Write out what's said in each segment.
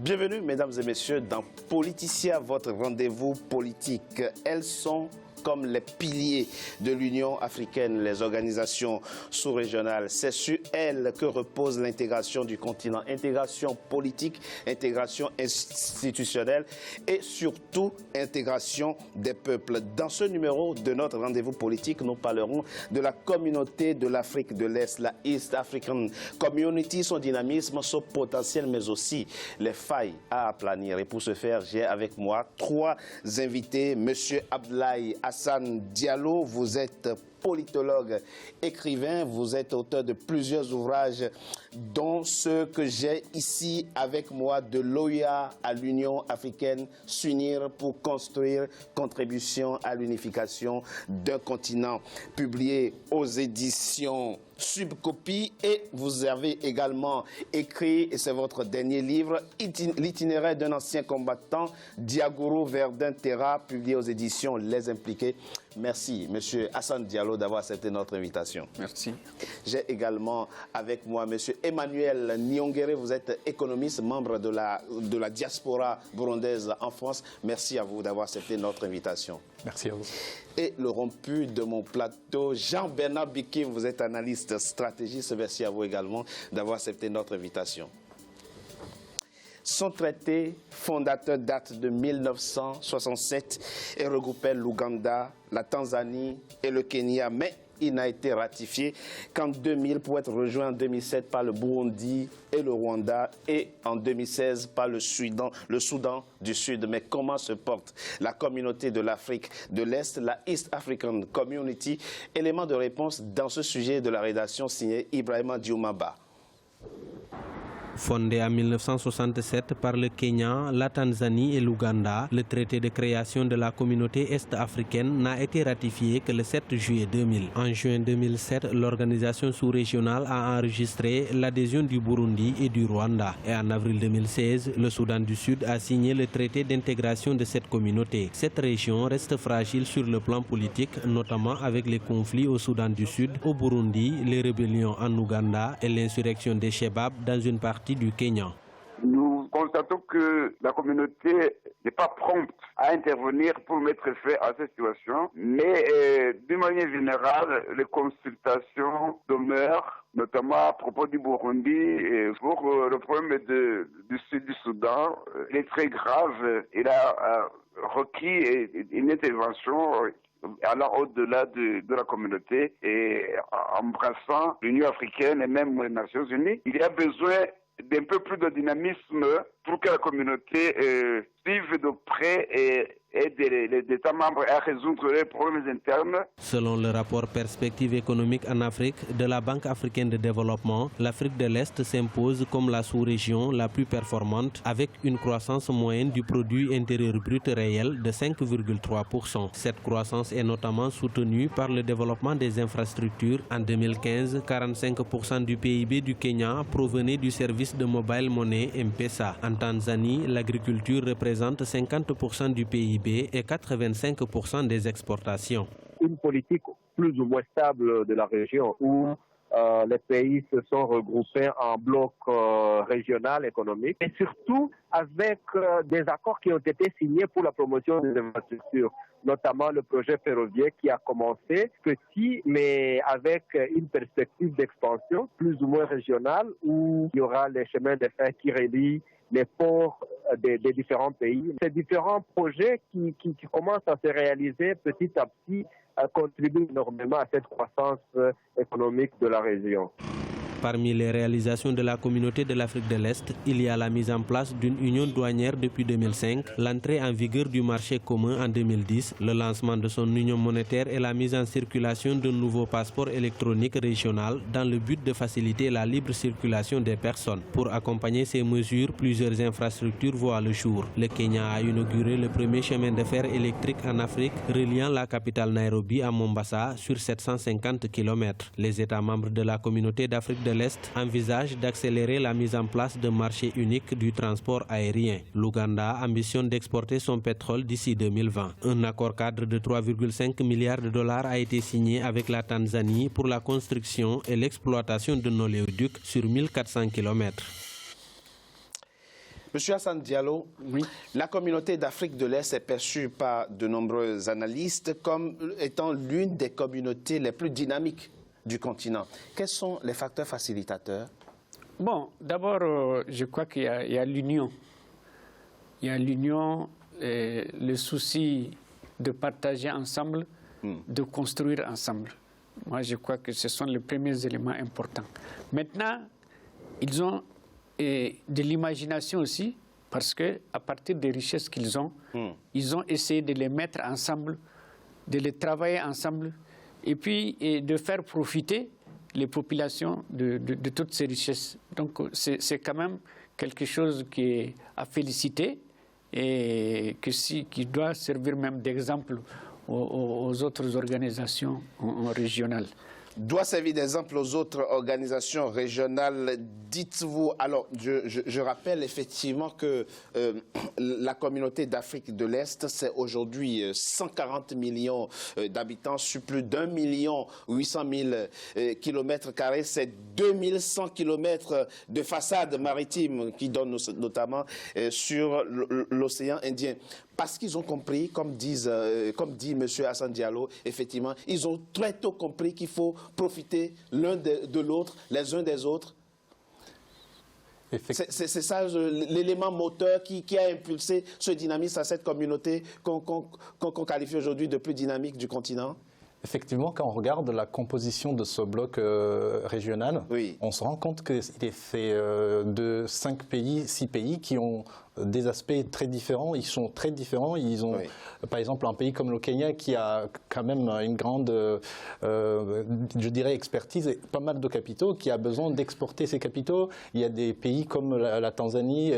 Bienvenue, mesdames et messieurs, dans Politicien, votre rendez-vous politique. Elles sont comme les piliers de l'Union africaine, les organisations sous-régionales. C'est sur elles que repose l'intégration du continent. Intégration politique, intégration institutionnelle et surtout intégration des peuples. Dans ce numéro de notre rendez-vous politique, nous parlerons de la communauté de l'Afrique de l'Est, la East African Community, son dynamisme, son potentiel, mais aussi les failles à aplanir. Et pour ce faire, j'ai avec moi trois invités. Monsieur Abdoulaye Hassan Diallo, vous êtes politologue, écrivain, vous êtes auteur de plusieurs ouvrages, dont ceux que j'ai ici avec moi, de l'OUA à l'Union africaine, s'unir pour construire contribution à l'unification d'un continent, publié aux éditions Subcopie. Et vous avez également écrit, et c'est votre dernier livre, l'itinéraire d'un ancien combattant, Diagourou Verdun Terra, publié aux éditions Les Impliqués. Merci, Monsieur Hassan Diallo, d'avoir accepté notre invitation. Merci. J'ai également avec moi Monsieur Emmanuel Nyongere, vous êtes économiste, membre de la diaspora burundaise en France. Merci à vous d'avoir accepté notre invitation. Merci à vous. Et le rompu de mon plateau, Jean-Bernard Bikim, vous êtes analyste stratégiste. Merci à vous également d'avoir accepté notre invitation. Son traité fondateur date de 1967 et regroupait l'Ouganda, la Tanzanie et le Kenya, mais il n'a été ratifié qu'en 2000 pour être rejoint en 2007 par le Burundi et le Rwanda et en 2016 par le Soudan du Sud. Mais comment se porte la communauté de l'Afrique de l'Est, la East African Community? Élément de réponse dans ce sujet de la rédaction signée Ibrahima Dioumaba. Fondé en 1967 par le Kenya, la Tanzanie et l'Ouganda, le traité de création de la communauté est-africaine n'a été ratifié que le 7 juillet 2000. En juin 2007, l'organisation sous-régionale a enregistré l'adhésion du Burundi et du Rwanda. Et en avril 2016, le Soudan du Sud a signé le traité d'intégration de cette communauté. Cette région reste fragile sur le plan politique, notamment avec les conflits au Soudan du Sud, au Burundi, les rébellions en Ouganda et l'insurrection des Chebab dans une partie du Kenya. Nous constatons que la communauté n'est pas prompte à intervenir pour mettre fin à cette situation, mais d'une manière générale, les consultations demeurent, notamment à propos du Burundi. Pour le problème du sud du Soudan, il est très grave. Il a requis une intervention allant au-delà de la communauté et embrassant l'Union africaine et même les Nations unies. Il y a besoin d'un peu plus de dynamisme pour que la communauté suive de près et aide les États membres à résoudre les problèmes internes. Selon le rapport Perspective économique en Afrique de la Banque africaine de développement, l'Afrique de l'Est s'impose comme la sous-région la plus performante avec une croissance moyenne du produit intérieur brut réel de 5,3%. Cette croissance est notamment soutenue par le développement des infrastructures. En 2015, 45% du PIB du Kenya provenait du service de mobile money M-Pesa. En Tanzanie, l'agriculture représente 50% du PIB et 85% des exportations. Une politique plus ou moins stable de la région où les pays se sont regroupés en bloc régional économique et surtout avec des accords qui ont été signés pour la promotion des infrastructures, notamment le projet ferroviaire qui a commencé petit mais avec une perspective d'expansion plus ou moins régionale où il y aura les chemins de fer qui relient les ports des différents pays. Ces différents projets qui commencent à se réaliser petit à petit contribuent énormément à cette croissance économique de la région. Parmi les réalisations de la communauté de l'Afrique de l'Est, il y a la mise en place d'une union douanière depuis 2005, l'entrée en vigueur du marché commun en 2010, le lancement de son union monétaire et la mise en circulation d'un nouveau passeport électronique régional dans le but de faciliter la libre circulation des personnes. Pour accompagner ces mesures, plusieurs infrastructures voient le jour. Le Kenya a inauguré le premier chemin de fer électrique en Afrique reliant la capitale Nairobi à Mombasa sur 750 km. Les États membres de la communauté d'Afrique de l'Est envisage d'accélérer la mise en place d'un marché unique du transport aérien. L'Ouganda ambitionne d'exporter son pétrole d'ici 2020. Un accord cadre de 3,5 milliards de dollars a été signé avec la Tanzanie pour la construction et l'exploitation d'un oléoduc sur 1400 km. Monsieur Hassan Diallo, oui. La communauté d'Afrique de l'Est est perçue par de nombreux analystes comme étant l'une des communautés les plus dynamiques du continent. Quels sont les facteurs facilitateurs? Bon, d'abord, je crois qu'il y a l'union. Il y a l'union, le souci de partager ensemble, de construire ensemble. Moi, je crois que ce sont les premiers éléments importants. Maintenant, ils ont de l'imagination aussi, parce qu'à partir des richesses qu'ils ont, ils ont essayé de les mettre ensemble, de les travailler ensemble, et puis de faire profiter les populations de toutes ces richesses. Donc, c'est quand même quelque chose qui est à féliciter et qui doit servir même d'exemple aux autres organisations régionales. Doit servir d'exemple aux autres organisations régionales. Dites-vous, alors je rappelle effectivement que la communauté d'Afrique de l'Est, c'est aujourd'hui 140 millions d'habitants sur plus d'1,8 million km². C'est 2100 km de façades maritimes qui donnent notamment sur l'océan Indien. Parce qu'ils ont compris, comme dit M. Hassan Diallo, effectivement, ils ont très tôt compris qu'il faut profiter l'un de l'autre, les uns des autres. C'est ça l'élément moteur qui a impulsé ce dynamisme à cette communauté qu'on qualifie aujourd'hui de plus dynamique du continent. Effectivement, quand on regarde la composition de ce bloc régional, oui, on se rend compte qu'il est fait de 6 pays qui ont des aspects très différents. Ils sont très différents. Ils ont, par exemple, un pays comme le Kenya qui a quand même une grande, je dirais, expertise et pas mal de capitaux, qui a besoin d'exporter ses capitaux. Il y a des pays comme la Tanzanie,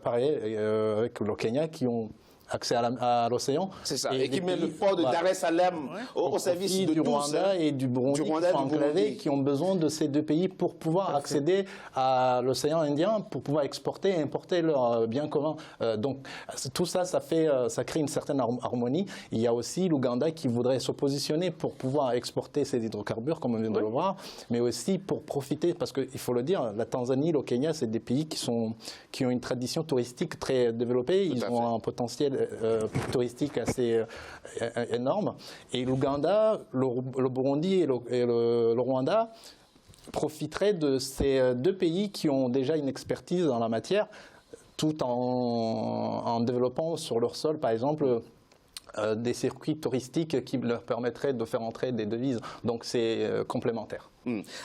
pareil, avec le Kenya, qui ont accès à l'océan. C'est ça. Et qui met le port de Dar es Salaam au service du Rwanda et du Burundi, qui ont besoin de ces deux pays pour pouvoir accéder à l'océan Indien, pour pouvoir exporter et importer leurs biens communs. Donc tout ça, ça crée une certaine harmonie. Il y a aussi l'Ouganda qui voudrait se positionner pour pouvoir exporter ses hydrocarbures, comme on vient de le voir, mais aussi pour profiter, parce qu'il faut le dire, la Tanzanie, le Kenya, c'est des pays qui ont une tradition touristique très développée. Ils ont un potentiel touristique assez énorme. Et l'Ouganda, le Burundi et le Rwanda profiteraient de ces deux pays qui ont déjà une expertise dans la matière, tout en développant sur leur sol, par exemple, des circuits touristiques qui leur permettraient de faire entrer des devises. Donc c'est complémentaire.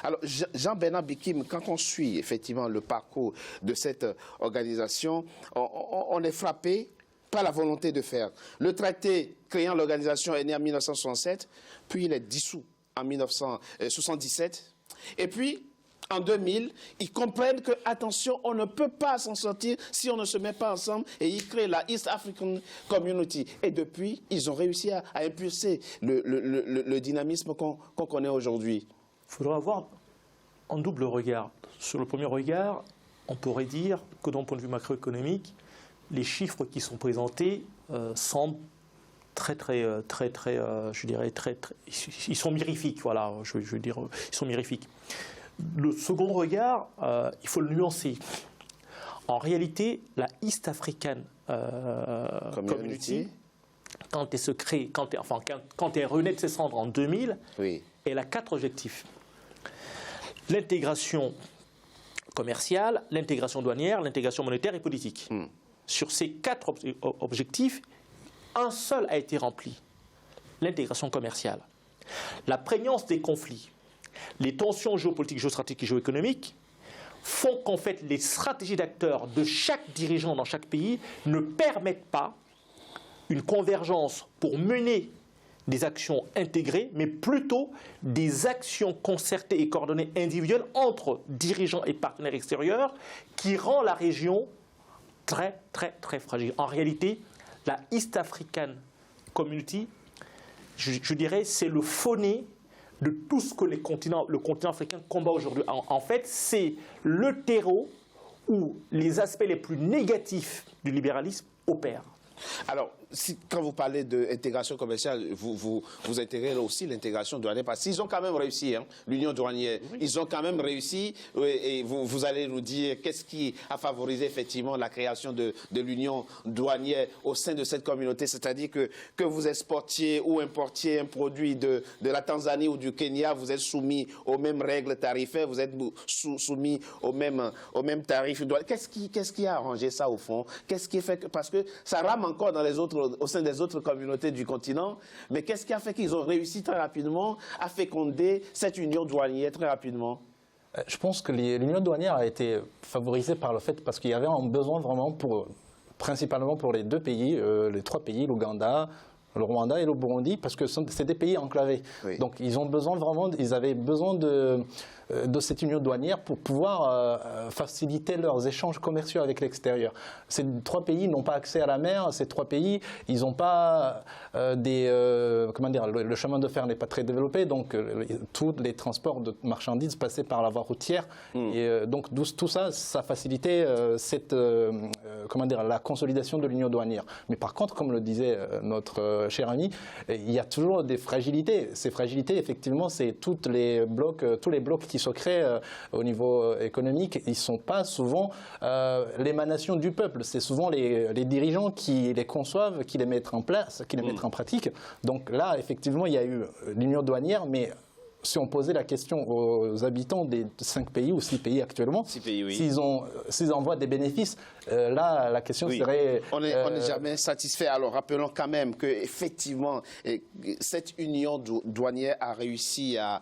Alors, Jean-Bernard Bikim, quand on suit effectivement le parcours de cette organisation, on est frappé par la volonté de faire. Le traité créant l'organisation est né en 1967, puis il est dissous en 1977. Et puis, en 2000, ils comprennent que, attention, on ne peut pas s'en sortir si on ne se met pas ensemble, et ils créent la East African Community. Et depuis, ils ont réussi à impulser le dynamisme qu'on connaît aujourd'hui. Il faudra avoir un double regard. Sur le premier regard, on pourrait dire que d'un point de vue macroéconomique, les chiffres qui sont présentés semblent je dirais, ils sont mirifiques, voilà, je veux dire, ils sont mirifiques. Le second regard, il faut le nuancer. En réalité, la East African Community, quand elle se crée, quand elle renaît de ses cendres en 2000, elle a 4 objectifs. L'intégration commerciale, l'intégration douanière, l'intégration monétaire et politique. Sur ces 4 objectifs, un seul a été rempli, l'intégration commerciale. La prégnance des conflits, les tensions géopolitiques, géostratégiques et géoéconomiques font qu'en fait les stratégies d'acteurs de chaque dirigeant dans chaque pays ne permettent pas une convergence pour mener des actions intégrées, mais plutôt des actions concertées et coordonnées individuelles entre dirigeants et partenaires extérieurs qui rend la région très fragile. En réalité, la East African Community, je dirais, c'est le phoné de tout ce que le continent africain combat aujourd'hui. En fait, c'est le terreau où les aspects les plus négatifs du libéralisme opèrent. Alors, quand vous parlez d'intégration commerciale, vous intégrez aussi l'intégration douanière, parce qu'ils ont quand même réussi, hein, l'union douanière. Oui. Ils ont quand même réussi, et vous allez nous dire qu'est-ce qui a favorisé effectivement la création de l'union douanière au sein de cette communauté, c'est-à-dire que vous exportiez ou importiez un produit de la Tanzanie ou du Kenya, vous êtes soumis aux mêmes règles tarifaires, vous êtes soumis aux mêmes tarifs douaniers. Qu'est-ce qui a arrangé ça au fond? Qu'est-ce qui fait que, parce que ça rame encore au sein des autres communautés du continent, mais qu'est-ce qui a fait qu'ils ont réussi très rapidement à féconder cette union douanière très rapidement? Je pense que l'union douanière a été favorisée par le fait, parce qu'il y avait un besoin vraiment principalement pour les deux pays, les trois pays, l'Ouganda, le Rwanda et le Burundi, parce que c'est des pays enclavés. Oui. Donc ils avaient besoin de cette union douanière pour pouvoir faciliter leurs échanges commerciaux avec l'extérieur. Ces trois pays n'ont pas accès à la mer, ces trois pays, ils n'ont pas le chemin de fer n'est pas très développé, donc tous les transports de marchandises passaient par la voie routière. Et donc tout ça, ça facilitait la consolidation de l'union douanière. Mais par contre, comme le disait notre cher ami, il y a toujours des fragilités. Ces fragilités, effectivement, c'est tous les blocs qui se créent au niveau économique, ils ne sont pas souvent l'émanation du peuple. C'est souvent les dirigeants qui les conçoivent, qui les mettent en place, qui les mettent en pratique. Donc là, effectivement, il y a eu l'union douanière, mais si on posait la question aux habitants des 5 pays ou 6 pays actuellement, oui. s'ils envoient des bénéfices, là, la question serait... On n'est jamais satisfait. Alors, rappelons quand même qu'effectivement, cette union douanière a réussi à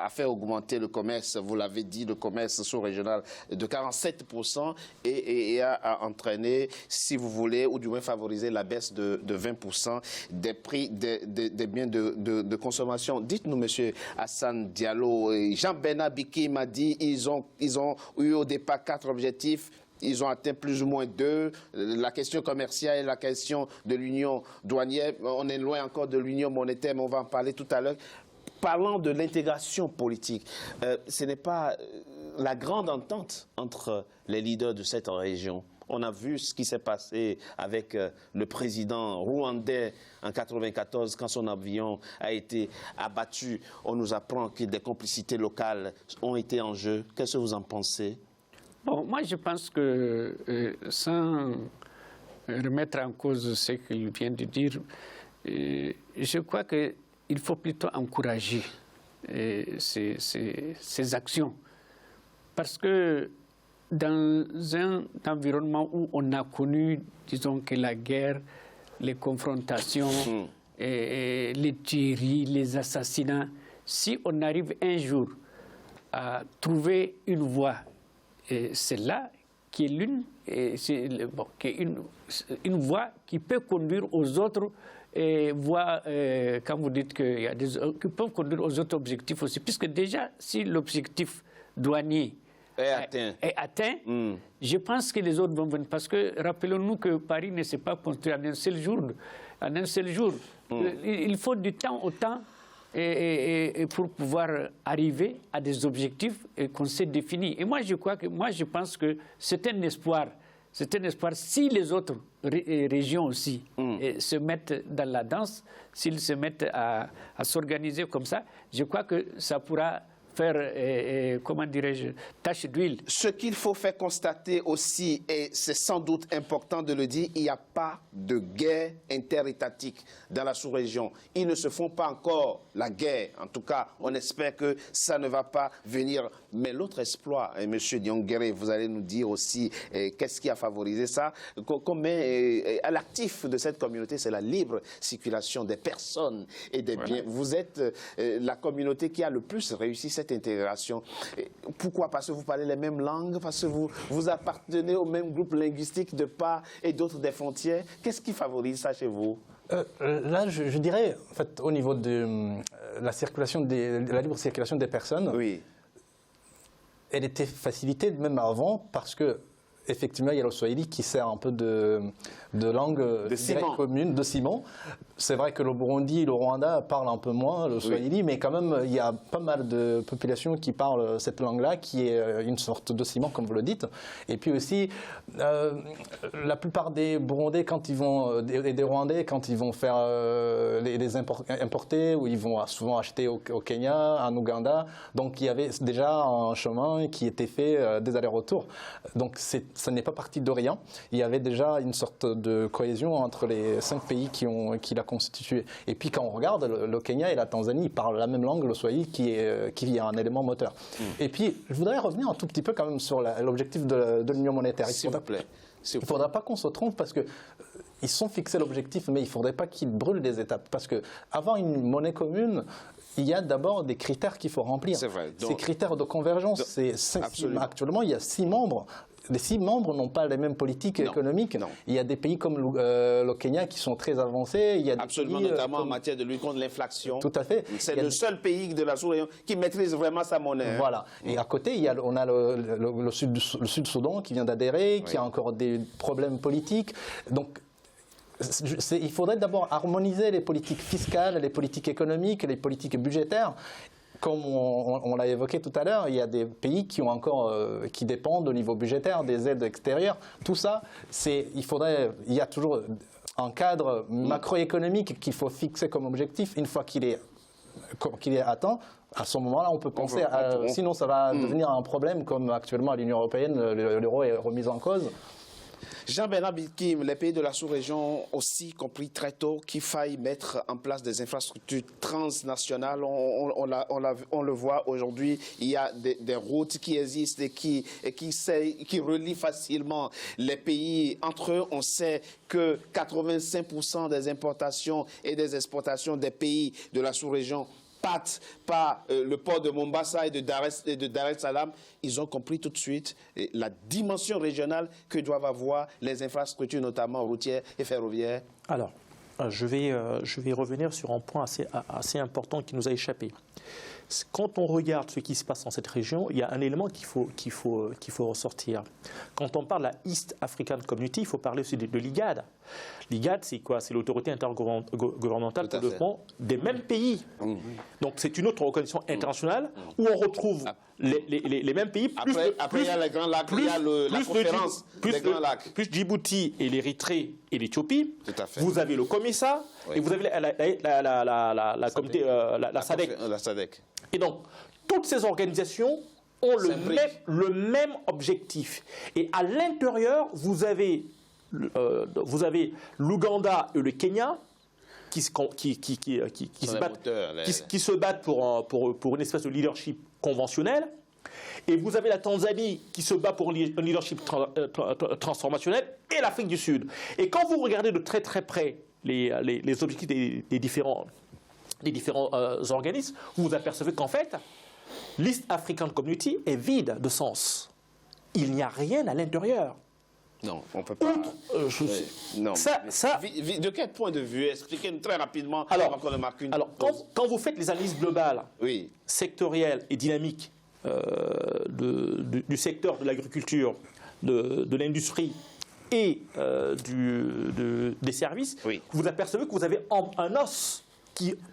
faire augmenter le commerce, vous l'avez dit, le commerce sous-régional de 47% et a entraîné, si vous voulez, ou du moins favoriser la baisse de 20% des prix des biens de consommation. Dites-nous, monsieur Hassan Diallo, Jean-Bernard Biki m'a dit ils ont eu au départ 4 objectifs. Ils ont atteint plus ou moins 2. La question commerciale et la question de l'union douanière. On est loin encore de l'union monétaire, mais on va en parler tout à l'heure. Parlant de l'intégration politique, ce n'est pas la grande entente entre les leaders de cette région. On a vu ce qui s'est passé avec le président rwandais en 1994 quand son avion a été abattu. On nous apprend que des complicités locales ont été en jeu. Qu'est-ce que vous en pensez? Bon, moi, je pense que, sans remettre en cause ce qu'il vient de dire, je crois qu'il faut plutôt encourager ces actions. Parce que dans un environnement où on a connu, disons que la guerre, les confrontations, les tueries, les assassinats, si on arrive un jour à trouver une voie, c'est là qui est une voie qui peut conduire aux autres voies, quand vous dites qu'il y a qui peuvent conduire aux autres objectifs aussi, puisque déjà, si l'objectif douanier est atteint, je pense que les autres vont venir. Parce que rappelons-nous que Paris ne s'est pas construit en un seul jour. Il faut du temps au temps pour pouvoir arriver à des objectifs qu'on s'est définis. Et moi, je pense que c'est un espoir. C'est un espoir si les autres régions aussi se mettent dans la danse, s'ils se mettent à s'organiser comme ça, je crois que ça pourra faire, comment dirais-je, tache d'huile. Ce qu'il faut faire constater aussi, et c'est sans doute important de le dire, il n'y a pas de guerre interétatique dans la sous-région. Ils ne se font pas encore la guerre. En tout cas, on espère que ça ne va pas venir. Mais l'autre exploit, M. Diongere, vous allez nous dire aussi qu'est-ce qui a favorisé ça. À l'actif de cette communauté, c'est la libre circulation des personnes et des biens. Vous êtes la communauté qui a le plus réussi cette intégration. Pourquoi? Parce que vous parlez les mêmes langues, parce que vous appartenez au même groupe linguistique de part et d'autre des frontières. Qu'est-ce qui favorise ça chez vous? Là, je dirais, en fait, au niveau de la libre circulation des personnes, elle était facilitée même avant parce que effectivement, il y a le swahili qui sert un peu de langue commune, de ciment. c'est vrai que le Burundi et le Rwanda parlent un peu moins le swahili, mais quand même, il y a pas mal de populations qui parlent cette langue-là, qui est une sorte de ciment, comme vous le dites. Et puis aussi, la plupart des Burundais, quand ils vont, des Rwandais, quand ils vont faire les importer, ou ils vont souvent acheter au Kenya, en Ouganda, donc il y avait déjà un chemin qui était fait des allers-retours. Donc ça n'est pas parti de rien. Il y avait déjà une sorte de cohésion entre les 5 pays qui l'a constitué. Et puis quand on regarde, le Kenya et la Tanzanie, ils parlent la même langue, le swahili, qui est un élément moteur. Et puis, je voudrais revenir un tout petit peu quand même sur l'objectif de l'union monétaire. Il ne faudra pas qu'on se trompe parce que ils sont fixés l'objectif, mais il ne faudrait pas qu'ils brûlent des étapes. Parce qu'avant une monnaie commune, il y a d'abord des critères qu'il faut remplir. C'est vrai. Ces critères de convergence, actuellement, il y a 6 membres. Les 6 membres n'ont pas les mêmes politiques économiques. Non. Il y a des pays comme le Kenya qui sont très avancés. Il y a des pays, notamment en matière de lutte contre l'inflation. Tout à fait. C'est le seul pays de la sous-région qui maîtrise vraiment sa monnaie. Voilà. Et à côté, on a le Sud-Soudan qui vient d'adhérer, qui a encore des problèmes politiques. Donc, il faudrait d'abord harmoniser les politiques fiscales, les politiques économiques, les politiques budgétaires. Comme on l'a évoqué tout à l'heure, il y a des pays qui dépendent au niveau budgétaire des aides extérieures. Tout ça, il y a toujours un cadre macroéconomique qu'il faut fixer comme objectif. Une fois qu'il est atteint, à ce moment-là, on peut penser sinon ça va devenir un problème comme actuellement à l'Union européenne, l'euro est remis en cause. Jean-Bernard Bilkim, les pays de la sous-région ont aussi compris très tôt qu'il faille mettre en place des infrastructures transnationales. On le voit aujourd'hui, il y a des routes qui existent et qui relient facilement les pays entre eux. On sait que 85% des importations et des exportations des pays de la sous-région passent par le port de Mombasa et de Dar es Salaam. Ils ont compris tout de suite la dimension régionale que doivent avoir les infrastructures, notamment routières et ferroviaires. Alors, je vais revenir sur un point assez important qui nous a échappé. Quand on regarde ce qui se passe dans cette région, il y a un élément qu'il faut ressortir. Quand on parle de la East African Community, il faut parler aussi de l'IGAD. L'IGAD, c'est quoi? C'est l'autorité intergouvernementale pour le développement des mêmes pays. Donc c'est une autre reconnaissance internationale où on retrouve les mêmes pays. Après, il y a les Grands Lacs, il y a la conférence des Grands Lacs. Plus Djibouti et l'Érythrée et l'Éthiopie. Vous avez le COMESA et vous avez la SADC. Et donc, toutes ces organisations ont le même objectif. Et à l'intérieur, vous avez l'Ouganda et le Kenya qui se battent pour une espèce de leadership conventionnel. Et vous avez la Tanzanie qui se bat pour un leadership transformationnel et l'Afrique du Sud. Et quand vous regardez de très très près les objectifs des différents organismes, vous vous apercevez qu'en fait, l'East African Community est vide de sens. Il n'y a rien à l'intérieur. Non, on ne peut pas. Non. De quel point de vue? Expliquez-nous très rapidement. Alors, quand vous faites les analyses globales, sectorielles et dynamiques du secteur de l'agriculture, de l'industrie et des services, vous apercevez que vous avez un os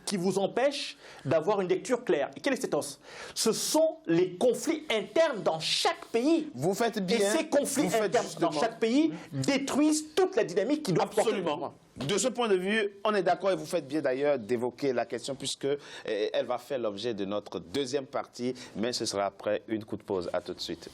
qui vous empêche d'avoir une lecture claire. Et quel est cet os? Ce sont les conflits internes dans chaque pays. Vous faites bien. Et ces conflits internes dans chaque pays détruisent toute la dynamique qui doit Absolument. De ce point de vue, on est d'accord et vous faites bien d'ailleurs d'évoquer la question puisque elle va faire l'objet de notre deuxième partie, mais ce sera après une coup de pause. À tout de suite.